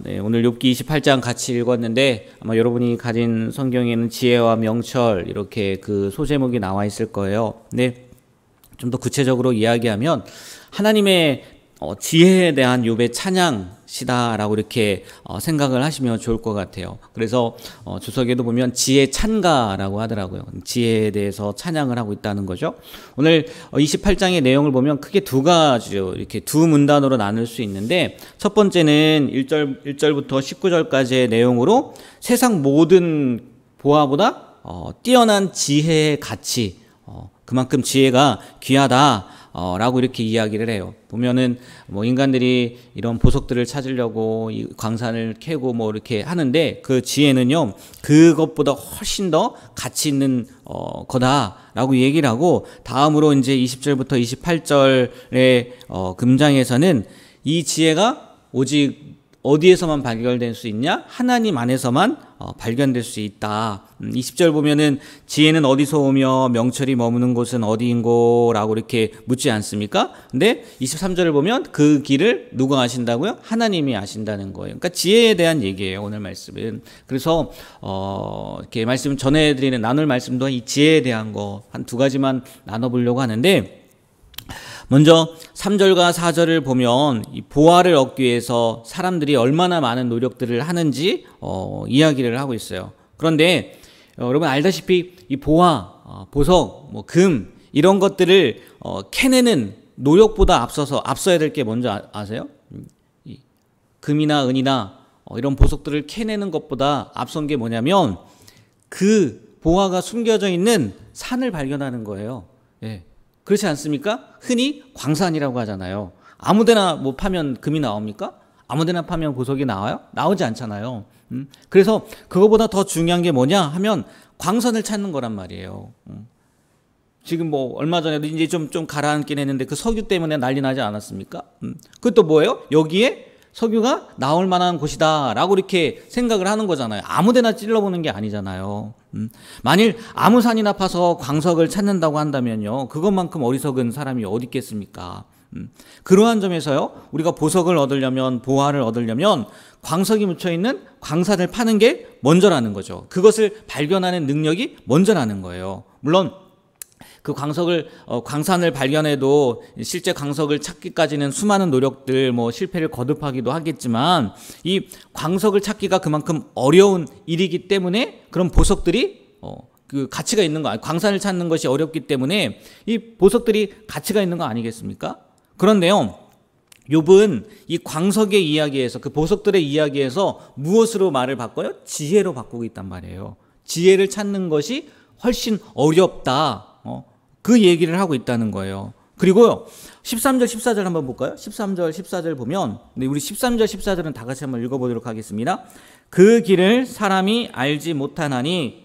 네, 오늘 욥기 28장 같이 읽었는데 아마 여러분이 가진 성경에는 지혜와 명철 이렇게 그 소제목이 나와 있을 거예요. 네, 좀 더 구체적으로 이야기하면 하나님의 지혜에 대한 욥의 찬양시다라고 이렇게 생각을 하시면 좋을 것 같아요. 그래서 주석에도 보면 지혜 찬가라고 하더라고요. 지혜에 대해서 찬양을 하고 있다는 거죠. 오늘 28장의 내용을 보면 크게 두 가지로 이렇게 두 문단으로 나눌 수 있는데, 첫 번째는 1절부터 19절까지의 내용으로 세상 모든 보화보다 뛰어난 지혜의 가치, 그만큼 지혜가 귀하다 라고 이렇게 이야기를 해요. 보면은 뭐 인간들이 이런 보석들을 찾으려고 이 광산을 캐고 뭐 이렇게 하는데, 그 지혜는요 그것보다 훨씬 더 가치 있는 거다라고 얘기를 하고, 다음으로 이제 20절부터 28절의 금장에서는 이 지혜가 오직 어디에서만 발견될 수 있냐? 하나님 안에서만 발견될 수 있다. 20절 보면은 지혜는 어디서 오며 명철이 머무는 곳은 어디인고? 라고 이렇게 묻지 않습니까? 근데 23절을 보면 그 길을 누가 아신다고요? 하나님이 아신다는 거예요. 그러니까 지혜에 대한 얘기예요, 오늘 말씀은. 그래서 이렇게 말씀 전해드리는 나눌 말씀도 이 지혜에 대한 거 한 두 가지만 나눠보려고 하는데, 먼저 3절과 4절을 보면 이 보화를 얻기 위해서 사람들이 얼마나 많은 노력들을 하는지 이야기를 하고 있어요. 그런데 여러분 알다시피 이 보화, 보석, 뭐 금 이런 것들을 캐내는 노력보다 앞서야 될 게 뭔지 아세요? 이 금이나 은이나 이런 보석들을 캐내는 것보다 앞선 게 뭐냐면 그 보화가 숨겨져 있는 산을 발견하는 거예요. 예. 그렇지 않습니까? 흔히 광산이라고 하잖아요. 아무데나 뭐 파면 금이 나옵니까? 아무데나 파면 보석이 나와요? 나오지 않잖아요. 그래서 그거보다 더 중요한 게 뭐냐 하면 광산을 찾는 거란 말이에요. 지금 뭐 얼마 전에도 이제 좀 가라앉긴 했는데 그 석유 때문에 난리 나지 않았습니까? 그것도 뭐예요? 여기에 석유가 나올 만한 곳이다 라고 이렇게 생각을 하는 거잖아요. 아무데나 찔러보는 게 아니잖아요. 만일 아무 산이나 파서 광석을 찾는다고 한다면요, 그것만큼 어리석은 사람이 어디 있겠습니까? 그러한 점에서요, 우리가 보석을 얻으려면, 보화를 얻으려면 광석이 묻혀있는 광산을 파는 게 먼저라는 거죠. 그것을 발견하는 능력이 먼저라는 거예요. 물론 그 광산을 발견해도 실제 광석을 찾기까지는 수많은 노력들, 뭐 실패를 거듭하기도 하겠지만, 이 광석을 찾기가 그만큼 어려운 일이기 때문에 그런 보석들이 그 가치가 있는 거, 광산을 찾는 것이 어렵기 때문에 이 보석들이 가치가 있는 거 아니겠습니까? 그런데요, 욥은 이 광석의 이야기에서, 그 보석들의 이야기에서 무엇으로 말을 바꿔요? 지혜로 바꾸고 있단 말이에요. 지혜를 찾는 것이 훨씬 어렵다. 그 얘기를 하고 있다는 거예요. 그리고요, 13절, 14절 한번 볼까요? 13절, 14절 보면, 우리 13절, 14절은 다 같이 한번 읽어보도록 하겠습니다. 그 길을 사람이 알지 못하나니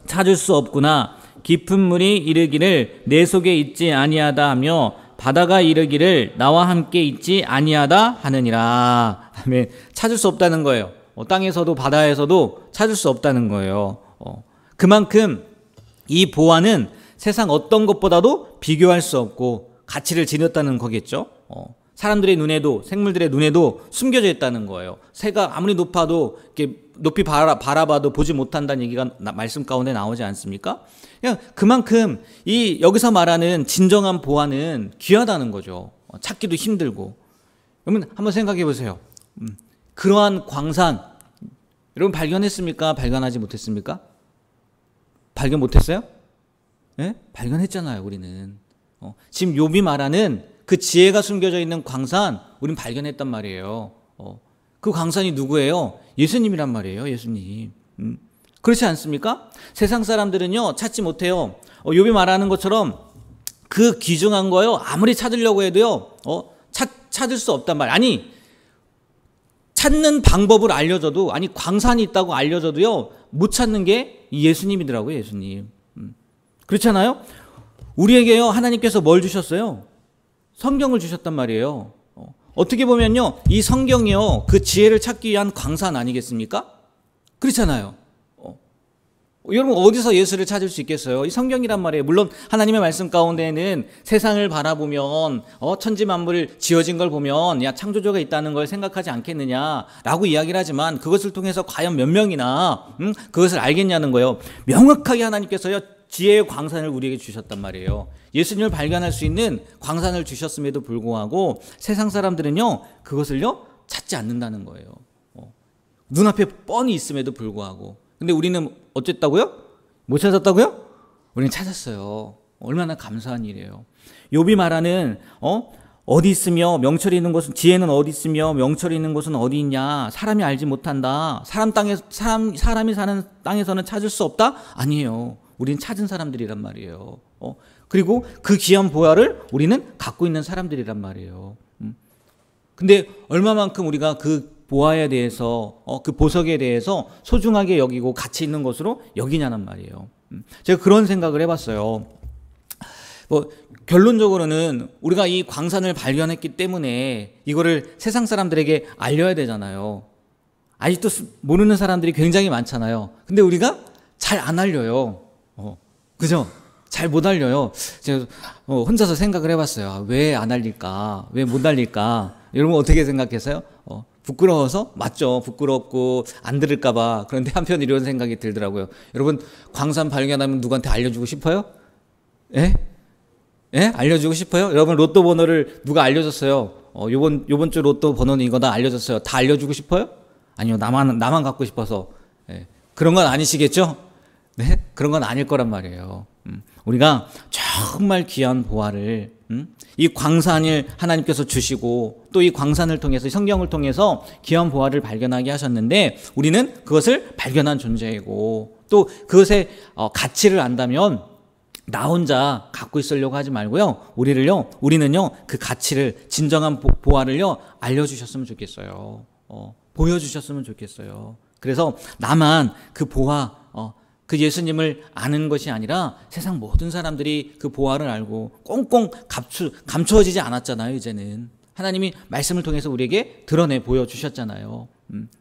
찾을 수 없구나. 깊은 물이 이르기를 내 속에 있지 아니하다 하며 바다가 이르기를 나와 함께 있지 아니하다 하느니라. 아멘. 찾을 수 없다는 거예요. 땅에서도 바다에서도 찾을 수 없다는 거예요. 그만큼 이 보화는 세상 어떤 것보다도 비교할 수 없고 가치를 지녔다는 거겠죠. 사람들의 눈에도, 생물들의 눈에도 숨겨져 있다는 거예요. 새가 아무리 높아도 이렇게 높이 바라봐도 보지 못한다는 얘기가 말씀 가운데 나오지 않습니까? 그냥 그만큼 이 여기서 말하는 진정한 보화는 귀하다는 거죠. 찾기도 힘들고. 여러분 한번 생각해 보세요. 그러한 광산 여러분 발견했습니까? 발견하지 못했습니까? 발견 못했어요? 네? 발견했잖아요, 우리는. 지금 욥이 말하는 그 지혜가 숨겨져 있는 광산, 우린 발견했단 말이에요. 그 광산이 누구예요? 예수님이란 말이에요, 예수님. 그렇지 않습니까? 세상 사람들은요, 찾지 못해요. 욥이 말하는 것처럼 그 귀중한 거요, 아무리 찾으려고 해도요, 찾을 수 없단 말이에요. 아니, 찾는 방법을 알려줘도, 아니 광산이 있다고 알려줘도요, 못 찾는 게 예수님이더라고요, 예수님. 그렇잖아요? 우리에게요, 하나님께서 뭘 주셨어요? 성경을 주셨단 말이에요. 어떻게 보면요, 이 성경이요, 그 지혜를 찾기 위한 광산 아니겠습니까? 그렇잖아요. 여러분 어디서 예수를 찾을 수 있겠어요? 이 성경이란 말이에요. 물론 하나님의 말씀 가운데는 세상을 바라보면 천지 만물 지어진 걸 보면 야 창조주가 있다는 걸 생각하지 않겠느냐라고 이야기를 하지만 그것을 통해서 과연 몇 명이나 그것을 알겠냐는 거예요. 명확하게 하나님께서요 지혜의 광산을 우리에게 주셨단 말이에요. 예수님을 발견할 수 있는 광산을 주셨음에도 불구하고 세상 사람들은요 그것을요 찾지 않는다는 거예요. 눈앞에 뻔히 있음에도 불구하고. 근데 우리는 어쨌다고요? 못 찾았다고요? 우리는 찾았어요. 얼마나 감사한 일이에요. 욥이 말하는 어디 있으며 명철이 있는 곳은 지혜는 어디 있으며 명철이 있는 곳은 어디 있냐? 사람이 알지 못한다. 사람이 사는 땅에서는 찾을 수 없다? 아니에요. 우리는 찾은 사람들이란 말이에요. 그리고 그 귀한 보화를 우리는 갖고 있는 사람들이란 말이에요. 근데 얼마만큼 우리가 그 보화에 대해서 그 보석에 대해서 소중하게 여기고 가치 있는 것으로 여기냐는 말이에요. 제가 그런 생각을 해봤어요. 결론적으로는 우리가 이 광산을 발견했기 때문에 이거를 세상 사람들에게 알려야 되잖아요. 아직도 모르는 사람들이 굉장히 많잖아요. 근데 우리가 잘 안 알려요. 그죠? 잘 못 알려요. 제가 혼자서 생각을 해봤어요. 왜 안 알릴까? 왜 못 알릴까? 여러분 어떻게 생각했어요? 부끄러워서? 맞죠. 부끄럽고 안 들을까봐. 그런데 한편 이런 생각이 들더라고요. 여러분 광산 발견하면 누구한테 알려주고 싶어요? 예? 예? 알려주고 싶어요? 여러분 로또 번호를 누가 알려줬어요? 요번 주 로또 번호는 이거다 알려줬어요. 다 알려주고 싶어요? 아니요. 나만 갖고 싶어서. 예. 그런 건 아니시겠죠? 네? 그런 건 아닐 거란 말이에요. 우리가 정말 귀한 보화를 이 광산을 하나님께서 주시고 또 이 광산을 통해서 성경을 통해서 귀한 보화를 발견하게 하셨는데 우리는 그것을 발견한 존재이고 또 그것의 가치를 안다면 나 혼자 갖고 있으려고 하지 말고요. 우리는요 그 가치를 진정한 보화를요 알려주셨으면 좋겠어요. 보여주셨으면 좋겠어요. 그래서 나만 그 보화 그 예수님을 아는 것이 아니라 세상 모든 사람들이 그 보화를 알고 꽁꽁 감추어지지 않았잖아요. 이제는 하나님이 말씀을 통해서 우리에게 드러내 보여주셨잖아요.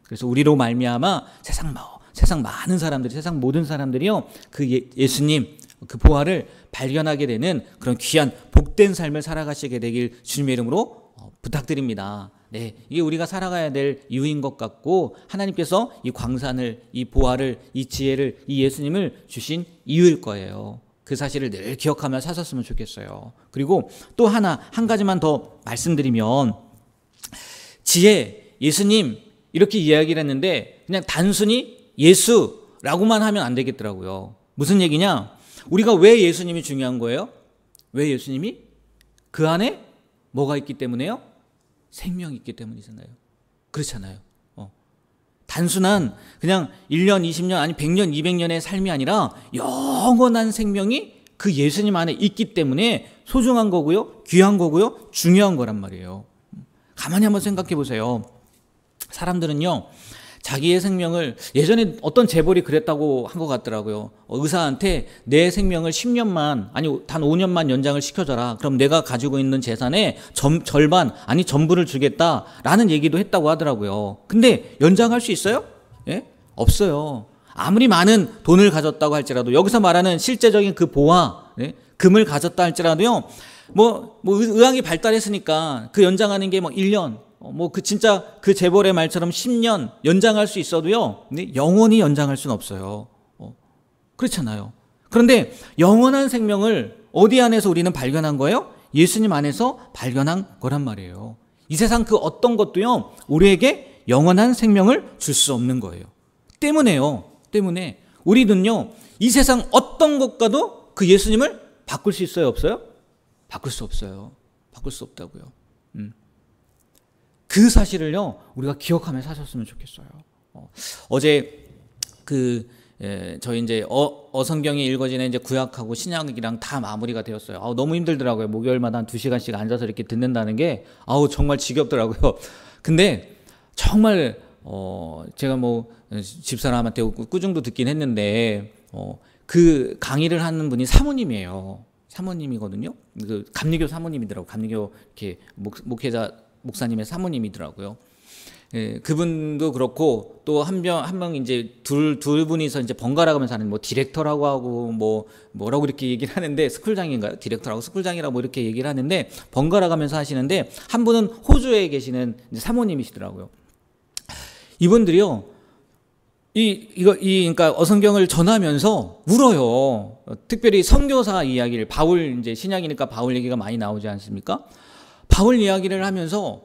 그래서 우리로 말미암아 세상 많은 사람들이 세상 모든 사람들이요 그 예수님 그 보화를 발견하게 되는 그런 귀한 복된 삶을 살아가시게 되길 주님의 이름으로 부탁드립니다. 네, 이게 우리가 살아가야 될 이유인 것 같고 하나님께서 이 광산을, 이 보화를, 이 지혜를, 이 예수님을 주신 이유일 거예요. 그 사실을 늘 기억하며 사셨으면 좋겠어요. 그리고 또 한 가지만 더 말씀드리면 지혜, 예수님 이렇게 이야기를 했는데 그냥 단순히 예수라고만 하면 안 되겠더라고요. 무슨 얘기냐? 우리가 왜 예수님이 중요한 거예요? 왜 예수님이? 그 안에 뭐가 있기 때문에요? 생명이 있기 때문이잖아요. 그렇잖아요. 단순한 그냥 1년, 20년, 아니 100년, 200년의 삶이 아니라 영원한 생명이 그 예수님 안에 있기 때문에 소중한 거고요. 귀한 거고요. 중요한 거란 말이에요. 가만히 한번 생각해 보세요. 사람들은요. 자기의 생명을 예전에 어떤 재벌이 그랬다고 한 것 같더라고요. 의사한테 내 생명을 10년만 아니 단 5년만 연장을 시켜줘라. 그럼 내가 가지고 있는 재산의 절반 아니 전부를 주겠다라는 얘기도 했다고 하더라고요. 근데 연장할 수 있어요? 예? 없어요. 아무리 많은 돈을 가졌다고 할지라도 여기서 말하는 실제적인 그 보화, 예? 금을 가졌다 할지라도요. 뭐 의학이 발달했으니까 그 연장하는 게 1년 진짜 그 재벌의 말처럼 10년 연장할 수 있어도요. 근데 영원히 연장할 수는 없어요. 그렇잖아요. 그런데 영원한 생명을 어디 안에서 우리는 발견한 거예요? 예수님 안에서 발견한 거란 말이에요. 이 세상 그 어떤 것도요. 우리에게 영원한 생명을 줄 수 없는 거예요. 때문에 우리는요. 이 세상 어떤 것과도 그 예수님을 바꿀 수 있어요? 없어요? 바꿀 수 없어요. 바꿀 수 없다고요. 그 사실을요 우리가 기억하며 사셨으면 좋겠어요. 어제 저희 이제 어성경이 읽어지는 이제 구약하고 신약이랑 다 마무리가 되었어요. 너무 힘들더라고요. 목요일마다 한 2시간씩 앉아서 이렇게 듣는다는 게 정말 지겹더라고요. 근데 정말 제가 집사람한테 꾸중도 듣긴 했는데 그 강의를 하는 분이 사모님이에요. 사모님이거든요. 그 감리교 사모님이더라고. 감리교 이렇게 목회자 목사님의 사모님이더라고요. 예, 그분도 그렇고 또 한 명 이제 둘 분이서 이제 번갈아 가면서 하는 뭐 디렉터라고 하고 뭐 뭐라고 이렇게 얘기를 하는데 스쿨장인가요? 디렉터라고 스쿨장이라고 뭐 이렇게 얘기를 하는데 번갈아 가면서 하시는데 한 분은 호주에 계시는 이제 사모님이시더라고요. 이분들이요. 그러니까 어성경을 전하면서 울어요. 특별히 선교사 이야기를 바울 이제 신약이니까 바울 얘기가 많이 나오지 않습니까? 바울 이야기를 하면서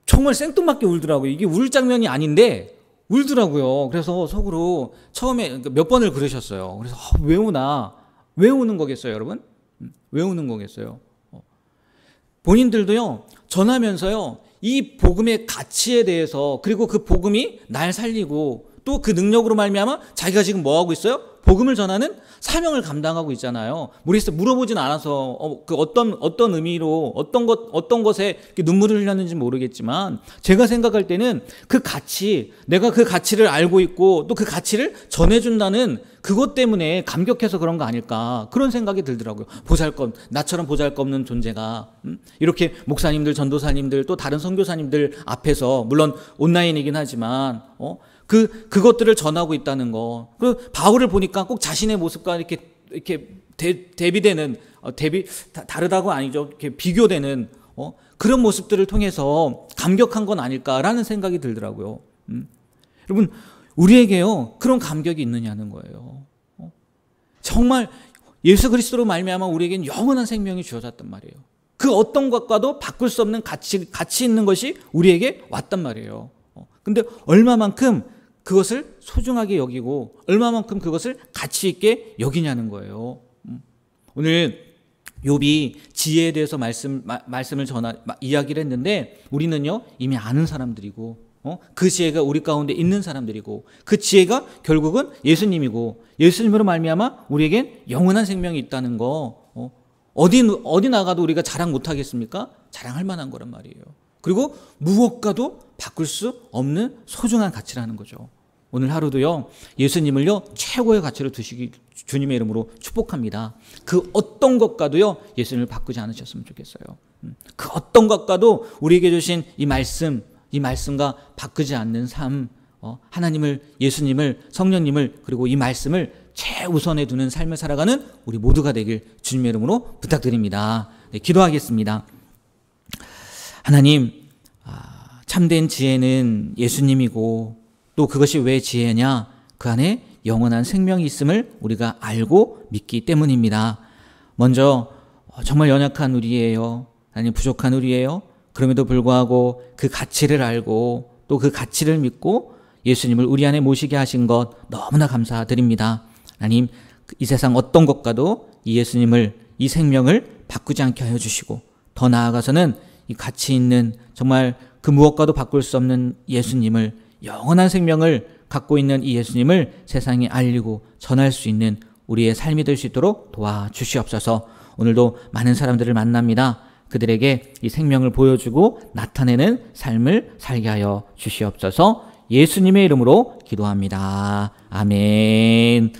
정말 생뚱맞게 울더라고요. 이게 울 장면이 아닌데 울더라고요. 그래서 속으로 처음에 몇 번을 그러셨어요. 그래서 왜 우나? 왜 우는 거겠어요, 여러분? 왜 우는 거겠어요? 본인들도요, 전하면서요, 이 복음의 가치에 대해서 그리고 그 복음이 날 살리고 또 그 능력으로 말미암아 자기가 지금 뭐 하고 있어요? 복음을 전하는 사명을 감당하고 있잖아요. 우리에서 물어보진 않아서 그 어떤 의미로 어떤 것에 눈물을 흘렸는지 모르겠지만 제가 생각할 때는 그 가치, 내가 그 가치를 알고 있고 또 그 가치를 전해준다는 그것 때문에 감격해서 그런 거 아닐까 그런 생각이 들더라고요. 나처럼 보잘것없는 존재가 이렇게 목사님들, 전도사님들 또 다른 선교사님들 앞에서 물론 온라인이긴 하지만 그것들을 전하고 있다는 거. 그 바울을 보니까 꼭 자신의 모습과 이렇게 대비되는 다르다고 아니죠. 이렇게 비교되는 그런 모습들을 통해서 감격한 건 아닐까라는 생각이 들더라고요. 여러분 우리에게요 그런 감격이 있느냐는 거예요. 정말 예수 그리스도로 말미암아 우리에겐 영원한 생명이 주어졌단 말이에요. 그 어떤 것과도 바꿀 수 없는 가치 있는 것이 우리에게 왔단 말이에요. 근데 얼마만큼 그것을 소중하게 여기고 얼마만큼 그것을 가치 있게 여기냐는 거예요. 오늘 욥이 지혜에 대해서 말씀을 이야기를 했는데 우리는요 이미 아는 사람들이고 그 지혜가 우리 가운데 있는 사람들이고 그 지혜가 결국은 예수님이고 예수님으로 말미암아 우리에겐 영원한 생명이 있다는 거 어디 나가도 우리가 자랑 못하겠습니까? 자랑할 만한 거란 말이에요. 그리고 무엇과도 바꿀 수 없는 소중한 가치라는 거죠. 오늘 하루도요 예수님을요 최고의 가치로 두시기 주님의 이름으로 축복합니다. 그 어떤 것과도요 예수님을 바꾸지 않으셨으면 좋겠어요. 그 어떤 것과도 우리에게 주신 이 말씀과 바꾸지 않는 삶, 하나님을, 예수님을, 성령님을 그리고 이 말씀을 최우선에 두는 삶을 살아가는 우리 모두가 되길 주님의 이름으로 부탁드립니다. 네, 기도하겠습니다. 하나님, 참된 지혜는 예수님이고 또 그것이 왜 지혜냐? 그 안에 영원한 생명이 있음을 우리가 알고 믿기 때문입니다. 먼저 정말 연약한 우리예요. 하나님 부족한 우리예요. 그럼에도 불구하고 그 가치를 알고 또 그 가치를 믿고 예수님을 우리 안에 모시게 하신 것 너무나 감사드립니다. 하나님 이 세상 어떤 것과도 이 예수님을 이 생명을 바꾸지 않게 하여 주시고 더 나아가서는 이 가치 있는 정말 그 무엇과도 바꿀 수 없는 예수님을 영원한 생명을 갖고 있는 이 예수님을 세상에 알리고 전할 수 있는 우리의 삶이 될 수 있도록 도와주시옵소서. 오늘도 많은 사람들을 만납니다. 그들에게 이 생명을 보여주고 나타내는 삶을 살게 하여 주시옵소서. 예수님의 이름으로 기도합니다. 아멘.